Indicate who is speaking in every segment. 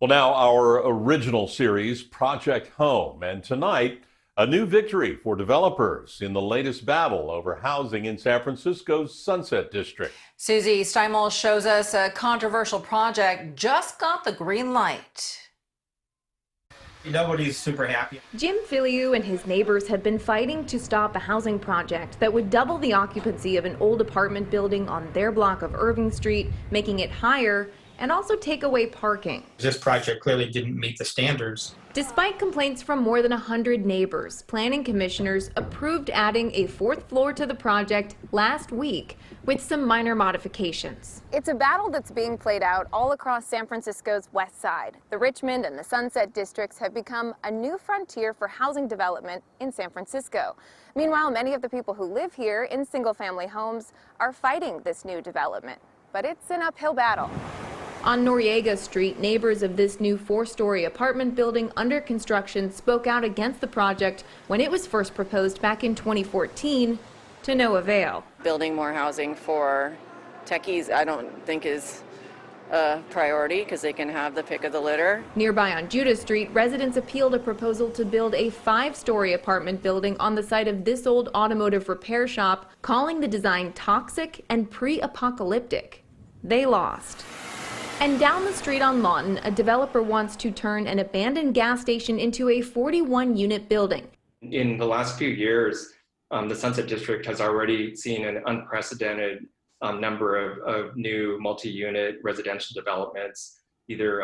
Speaker 1: Well, now our original series, Project Home, and tonight, a new victory for developers in the latest battle over housing in San Francisco's Sunset District.
Speaker 2: Susie Steimle shows us a controversial project just got the green light.
Speaker 3: Nobody's super happy.
Speaker 4: Jim Filiu and his neighbors have been fighting to stop a housing project that would double the occupancy of an old apartment building on their block of Irving Street, making it higher, and also take away parking.
Speaker 3: This project clearly didn't meet the standards.
Speaker 4: Despite complaints from more than 100 neighbors, planning commissioners approved adding a fourth floor to the project last week with some minor modifications.
Speaker 5: It's a battle that's being played out all across San Francisco's west side. The Richmond and the Sunset districts have become a new frontier for housing development in San Francisco. Meanwhile, many of the people who live here in single-family homes are fighting this new development, but it's an uphill battle.
Speaker 4: On Noriega Street, neighbors of this new four-story apartment building under construction spoke out against the project when it was first proposed back in 2014, to no avail.
Speaker 6: Building more housing for techies, I don't think is a priority because they can have the pick of the litter.
Speaker 4: Nearby on Judah Street, residents appealed a proposal to build a 5-story apartment building on the site of this old automotive repair shop, calling the design toxic and pre-apocalyptic. They lost. And down the street on Lawton, a developer wants to turn an abandoned gas station into a 41-unit building.
Speaker 7: In the last few years, the Sunset District has already seen an unprecedented number of new multi-unit residential developments, either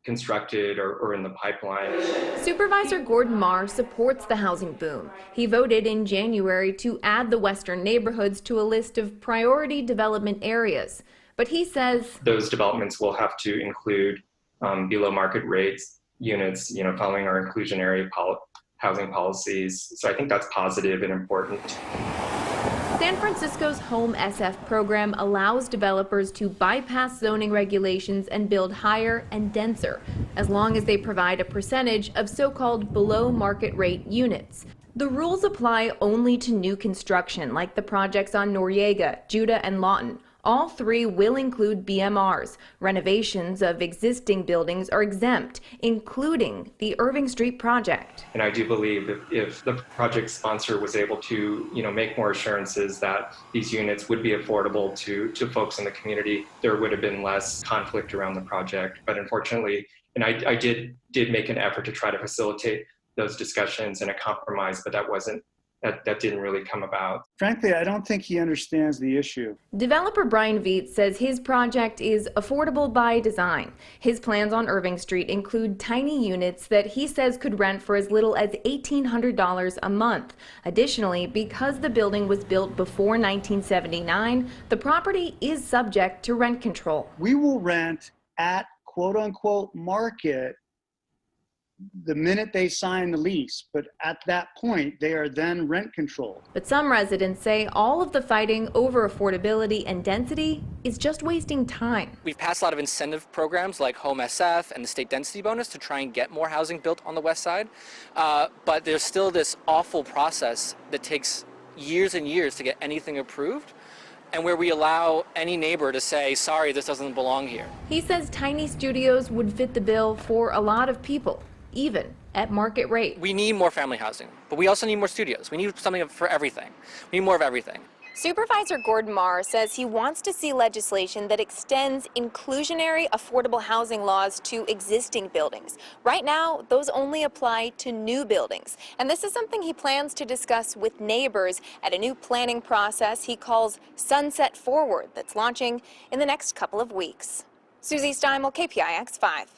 Speaker 7: constructed or in the pipeline.
Speaker 4: Supervisor Gordon Marr supports the housing boom. He voted in January to add the western neighborhoods to a list of priority development areas. But he says
Speaker 7: those developments will have to include below market rates units, following our inclusionary housing policies. So I think that's positive and important.
Speaker 4: San Francisco's Home SF program allows developers to bypass zoning regulations and build higher and denser, as long as they provide a percentage of so-called below market rate units. The rules apply only to new construction, like the projects on Noriega, Judah, and Lawton. All three will include BMRs. Renovations of existing buildings are exempt, including the Irving Street project.
Speaker 7: And I do believe if the project sponsor was able to, make more assurances that these units would be affordable to folks in the community, there would have been less conflict around the project. But unfortunately, and I did make an effort to try to facilitate those discussions and a compromise, but that didn't really come about.
Speaker 8: Frankly, I don't think he understands the issue.
Speaker 4: Developer Brian Vietz says his project is affordable by design. His plans on Irving Street include tiny units that he says could rent for as little as $1,800 a month. Additionally, because the building was built before 1979, the property is subject to rent control.
Speaker 8: We will rent at quote-unquote market the minute they sign the lease, but at that point, they are then rent controlled.
Speaker 4: But some residents say all of the fighting over affordability and density is just wasting time.
Speaker 9: We've passed a lot of incentive programs like Home SF and the state density bonus to try and get more housing built on the west side, but there's still this awful process that takes years and years to get anything approved, and where we allow any neighbor to say, sorry, this doesn't belong here. He
Speaker 4: says tiny studios would fit the bill for a lot of people, even at market rate.
Speaker 9: We need more family housing, but we also need more studios. We need something for everything. We need more of everything.
Speaker 5: Supervisor Gordon Marr says he wants to see legislation that extends inclusionary affordable housing laws to existing buildings. Right now, those only apply to new buildings. And this is something he plans to discuss with neighbors at a new planning process he calls Sunset Forward that's launching in the next couple of weeks. Susie Steimle, KPIX 5.